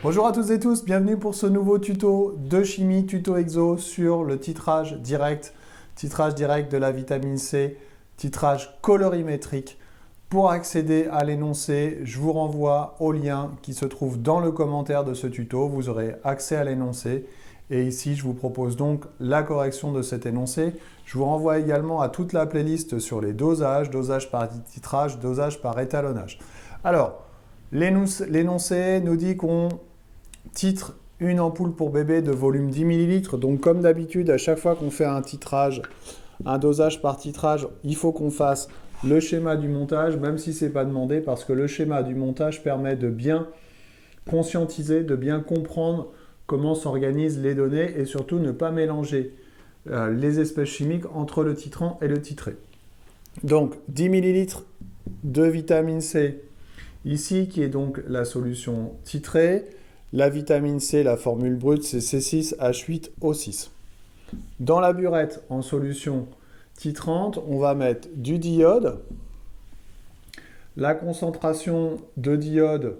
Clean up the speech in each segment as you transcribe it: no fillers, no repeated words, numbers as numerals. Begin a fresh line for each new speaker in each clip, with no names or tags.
Bonjour à toutes et tous, bienvenue pour ce nouveau tuto de chimie, tuto exo sur le titrage direct de la vitamine C, titrage colorimétrique. Pour accéder à l'énoncé, je vous renvoie au lien qui se trouve dans le commentaire de ce tuto. Vous aurez accès à l'énoncé. Et ici, je vous propose donc la correction de cet énoncé. Je vous renvoie également à toute la playlist sur les dosages, dosage par titrage, dosage par étalonnage. Alors, l'énoncé nous dit qu'on titre une ampoule pour bébé de volume 10 ml. Donc, comme d'habitude, à chaque fois qu'on fait un titrage, un dosage par titrage, il faut qu'on fasse le schéma du montage, même si ce n'est pas demandé, parce que le schéma du montage permet de bien conscientiser, de bien comprendre comment s'organisent les données et surtout ne pas mélanger les espèces chimiques entre le titrant et le titré. Donc 10 ml de vitamine C, ici qui est donc la solution titrée. La vitamine C, la formule brute, c'est C6H8O6. Dans la burette, en solution titrante, on va mettre du diode. La concentration de diode,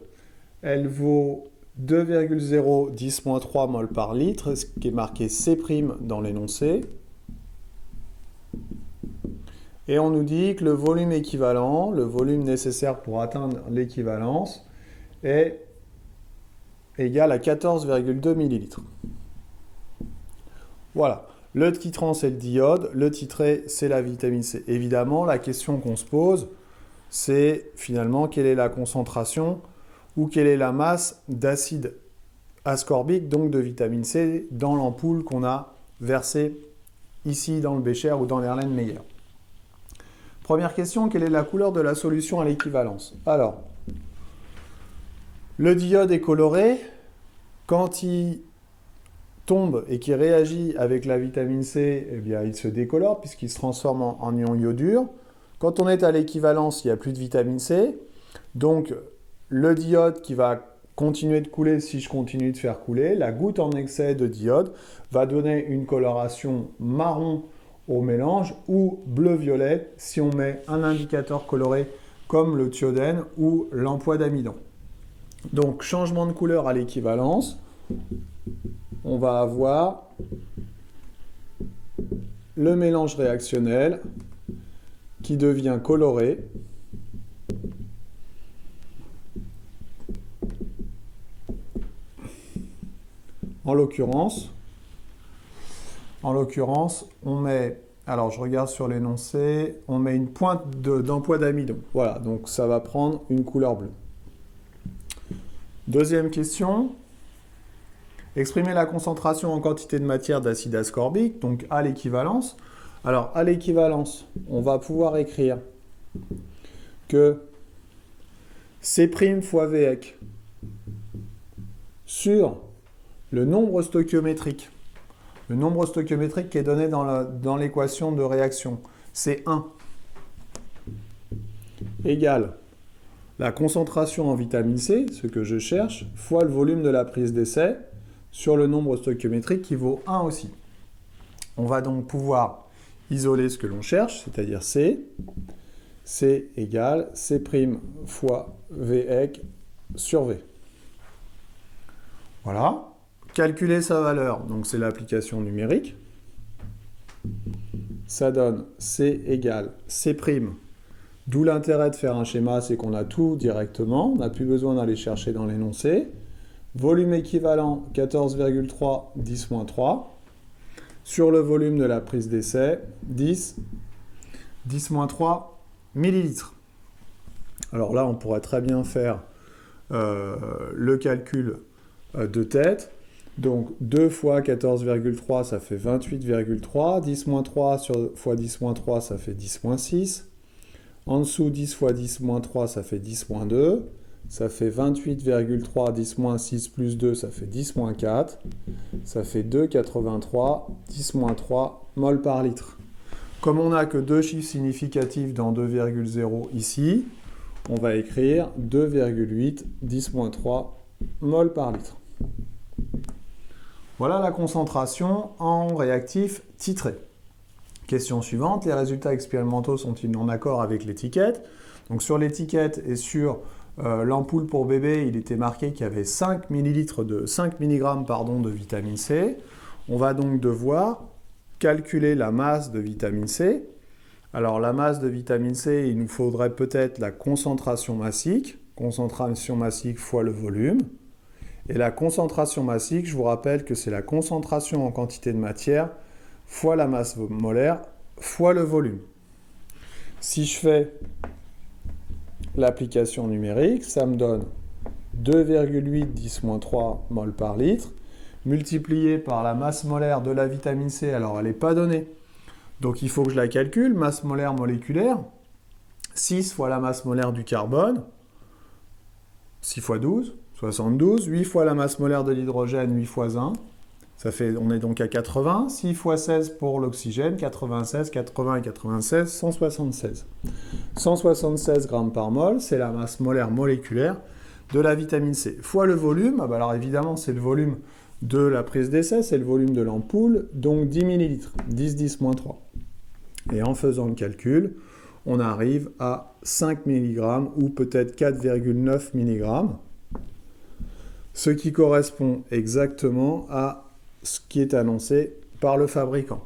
elle vaut 2,010-3 mol par litre, ce qui est marqué C' dans l'énoncé. Et on nous dit que le volume équivalent, le volume nécessaire pour atteindre l'équivalence, est égal à 14,2 ml. Voilà. Le titrant, c'est le diode. Le titré, c'est la vitamine C. Évidemment, la question qu'on se pose, c'est finalement quelle est la concentration ou quelle est la masse d'acide ascorbique, donc de vitamine C, dans l'ampoule qu'on a versée ici dans le bécher ou dans l'Erlenmeyer. Première question, quelle est la couleur de la solution à l'équivalence? Alors, le diode est coloré. Quand il tombe et qu'il réagit avec la vitamine C, eh bien, il se décolore puisqu'il se transforme en ion iodure. Quand on est à l'équivalence, il n'y a plus de vitamine C. Donc, le diode qui va continuer de couler si je continue de faire couler, la goutte en excès de diode va donner une coloration marron au mélange ou bleu-violet si on met un indicateur coloré comme le thiodène ou l'emploi d'amidon. Donc, changement de couleur à l'équivalence. On va avoir le mélange réactionnel qui devient coloré. En l'occurrence, on met, alors je regarde sur l'énoncé, on met une pointe d'emploi d'amidon. Voilà, donc ça va prendre une couleur bleue. Deuxième question. Exprimer la concentration en quantité de matière d'acide ascorbique, donc à l'équivalence. Alors, à l'équivalence, on va pouvoir écrire que C' fois Vec sur le nombre stoichiométrique. Le nombre stoichiométrique qui est donné dans l'équation de réaction, c'est 1, égale la concentration en vitamine C, ce que je cherche, fois le volume de la prise d'essai, sur le nombre stoichiométrique qui vaut 1 aussi. On va donc pouvoir isoler ce que l'on cherche, c'est-à-dire C. C égale C' fois Vec sur V. Voilà. Calculer sa valeur, donc c'est l'application numérique. Ça donne C égale C', d'où l'intérêt de faire un schéma, c'est qu'on a tout directement, on n'a plus besoin d'aller chercher dans l'énoncé. Volume équivalent 14,3 10-3 sur le volume de la prise d'essai 10-3 millilitres. Alors là, on pourrait très bien faire le calcul de tête. Donc 2 fois 14,3, ça fait 28,3. 10-3 fois 10-3, ça fait 10-6. En dessous, 10 fois 10-3, ça fait 10-2. Ça fait 28,3, 10-6 plus 2, ça fait 10-4. Ça fait 2,83, 10-3 mol par litre. Comme on n'a que deux chiffres significatifs dans 2,0 ici, on va écrire 2,8, 10-3 mol par litre. Voilà la concentration en réactif titré. Question suivante, les résultats expérimentaux sont-ils en accord avec l'étiquette? Donc sur l'étiquette et sur l'ampoule pour bébé, il était marqué qu'il y avait 5 mg de vitamine C. On va donc devoir calculer la masse de vitamine C. Alors la masse de vitamine C, il nous faudrait peut-être la concentration massique fois le volume. Et la concentration massique, je vous rappelle que c'est la concentration en quantité de matière fois la masse molaire fois le volume. Si je fais l'application numérique, ça me donne 2,8 10-3 mol par litre, multiplié par la masse molaire de la vitamine C. Alors, elle n'est pas donnée. Donc, il faut que je la calcule. Masse molaire moléculaire, 6 fois la masse molaire du carbone, 6 fois 12, 72. 8 fois la masse molaire de l'hydrogène, 8 fois 1. Ça fait, on est donc à 80. 6 fois 16 pour l'oxygène, 96, 80 et 96, 176. 176 grammes par mol, c'est la masse molaire moléculaire de la vitamine C. Fois le volume, alors évidemment, c'est le volume de la prise d'essai, c'est le volume de l'ampoule, donc 10 ml, 10-10-3. Et en faisant le calcul, on arrive à 5 mg ou peut-être 4,9 mg, ce qui correspond exactement à ce qui est annoncé par le fabricant.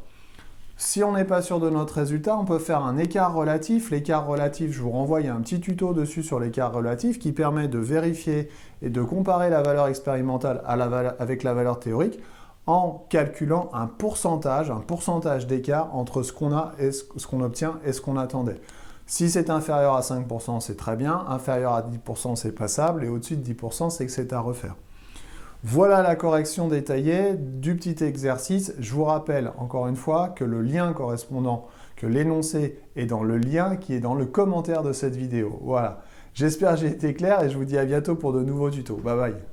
Si on n'est pas sûr de notre résultat, on peut faire un écart relatif. L'écart relatif, je vous renvoie, il y a un petit tuto dessus sur l'écart relatif qui permet de vérifier et de comparer la valeur expérimentale avec la valeur théorique en calculant un pourcentage d'écart entre ce qu'on a et ce qu'on obtient et ce qu'on attendait. Si c'est inférieur à 5%, c'est très bien. Inférieur à 10%, c'est passable. Et au-dessus de 10%, c'est que c'est à refaire. Voilà la correction détaillée du petit exercice. Je vous rappelle encore une fois que le lien correspondant, que l'énoncé est dans le lien qui est dans le commentaire de cette vidéo. Voilà. J'espère que j'ai été clair et je vous dis à bientôt pour de nouveaux tutos. Bye bye.